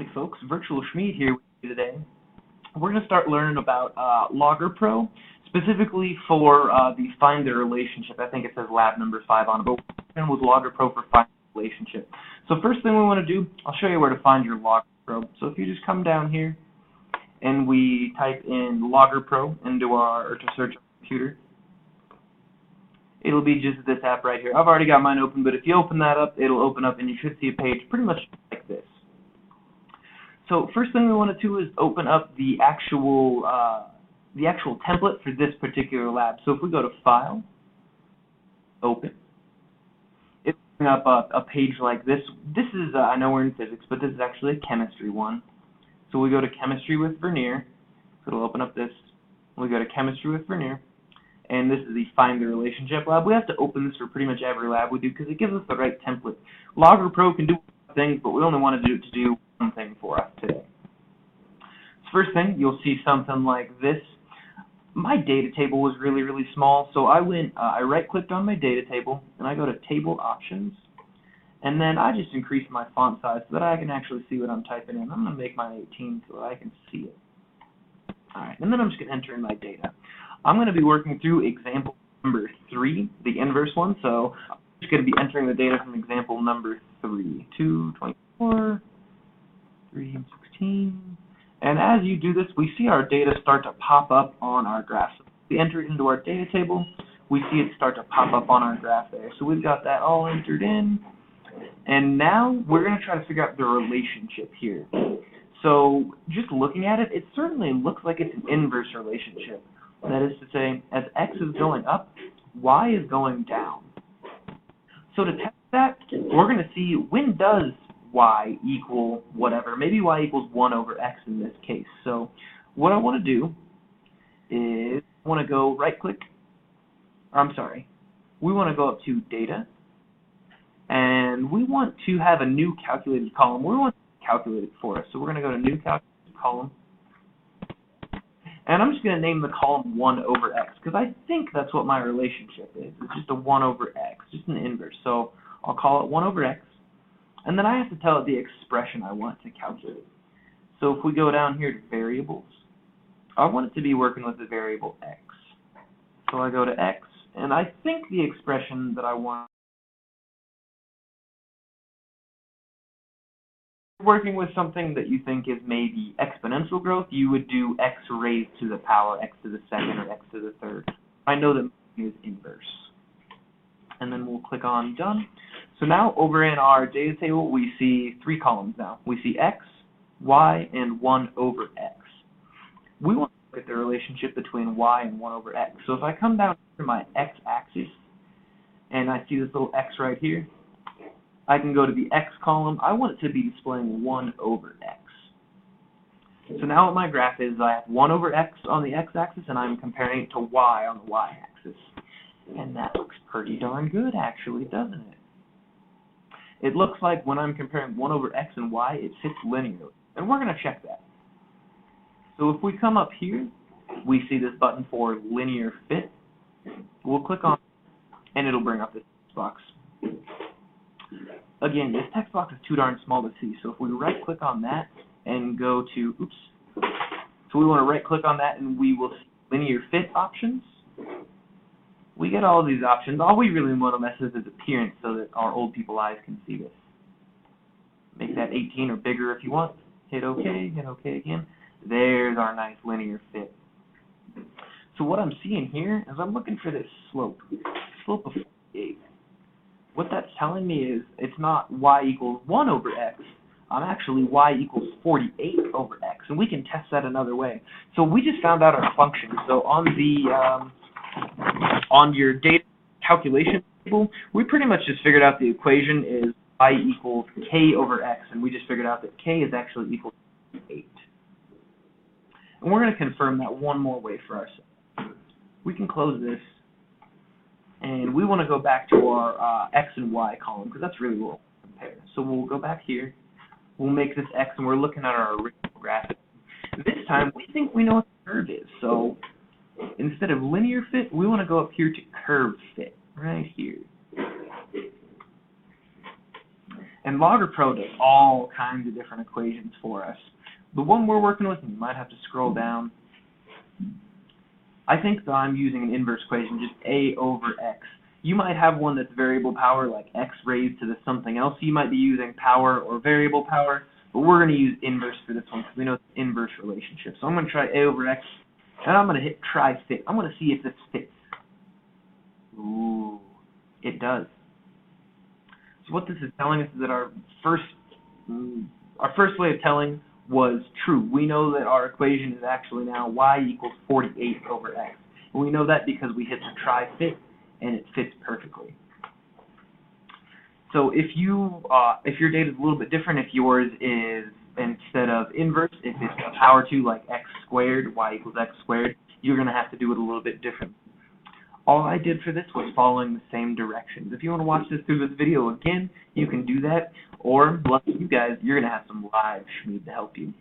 Howdy folks, Virtual Schmied here with you today. We're going to start learning about LoggerPro, specifically for the Find the Relationship. I think it says lab number 5 on it, but we're with LoggerPro for Find the Relationship. So first thing we want to do, I'll show you where to find your LoggerPro. So if you just come down here and we type in LoggerPro or to search our computer, it'll be just this app right here. I've already got mine open, but if you open that up, it'll open up and you should see a page pretty much like this. So first thing we want to do is open up the actual template for this particular lab. So if we go to File, Open, it'll bring up a page like this. This is, I know we're in physics, but this is actually a chemistry one. So we go to Chemistry with Vernier. So it'll open up this. We go to Chemistry with Vernier. And this is the Find the Relationship lab. We have to open this for pretty much every lab we do because it gives us the right template. LoggerPro can do things, but we only want to do one thing for us today. So first thing, you'll see something like this. My data table was really, really small, so I right-clicked on my data table, and I go to Table Options, and then I just increased my font size so that I can actually see what I'm typing in. I'm going to make mine 18 so that I can see it. Alright, and then I'm just going to enter in my data. I'm going to be working through example number 3, the inverse one, so I'm just going to be entering the data from example number 3, 2, 24, 3, 16, and as you do this, we see our data start to pop up on our graph. So we enter it into our data table, we see it start to pop up on our graph there. So we've got that all entered in, and now we're going to try to figure out the relationship here. So just looking at it, it certainly looks like it's an inverse relationship. That is to say, as x is going up, y is going down. So to test that, we're going to see when does y equal whatever. Maybe y equals 1 over x in this case. So what I want to do is I want to go right-click. We want to go up to Data, and we want to have a new calculated column. We want to calculate it for us. So we're going to go to New Calculated Column. And I'm just going to name the column 1 over x, because I think that's what my relationship is. It's just a 1 over x, just an inverse. So I'll call it 1 over x, and then I have to tell it the expression I want to calculate. So if we go down here to Variables, I want it to be working with the variable x. So I go to x, and I think the expression that I want, working with something that you think is maybe exponential growth, you would do x raised to the power, x to the second, or x to the third. I know that is inverse. And then we'll click on Done. So now over in our data table, we see 3 columns now. We see x, y, and 1 over x. We want to look at the relationship between y and 1 over x. So if I come down to my x-axis, and I see this little x right here, I can go to the x column. I want it to be displaying 1 over x. So now what my graph is, I have 1 over x on the x-axis, and I'm comparing it to y on the y-axis. And that looks pretty darn good, actually, doesn't it? It looks like when I'm comparing 1 over x and y, it fits linearly. And we're going to check that. So if we come up here, we see this button for linear fit. We'll click on it, and it'll bring up this box. Again, this text box is too darn small to see, so if we right-click on that and go to, so we want to right-click on that and we will see linear fit options. We get all of these options. All we really want to mess with is appearance so that our old people eyes can see this. Make that 18 or bigger if you want. Hit OK, hit OK again. There's our nice linear fit. So what I'm seeing here is I'm looking for this slope of 48. What that's telling me is it's not y equals 1 over x. I'm actually y equals 48 over x, and we can test that another way. So we just found out our function. So on your data calculation table, we pretty much just figured out the equation is y equals k over x, and we just figured out that k is actually equal to 8. And we're going to confirm that one more way for ourselves. We can close this. And we want to go back to our x and y column, because that's really what we'll compare. So we'll go back here. We'll make this x, and we're looking at our original graphic. This time, we think we know what the curve is. So instead of linear fit, we want to go up here to curve fit, right here. And And Logger Pro does all kinds of different equations for us. The one we're working with, and you might have to scroll down, I think that I'm using an inverse equation, just a over x. You might have one that's variable power, like x raised to the something else. You might be using power or variable power, but we're going to use inverse for this one because we know it's inverse relationship. So I'm going to try a over x, and I'm going to hit try fit. I'm going to see if this fits. Ooh, it does. So what this is telling us is that our first way of telling was true. We know that our equation is actually now y equals 48 over x. And we know that because we hit the try fit, and it fits perfectly. So if your data is a little bit different, if yours is instead of inverse, if it's a power 2 like x squared, y equals x squared, you're going to have to do it a little bit different. All I did for this was following the same directions. If you want to watch this through this video again, you can do that. Or, lucky you guys, you're going to have some live Schmied to help you.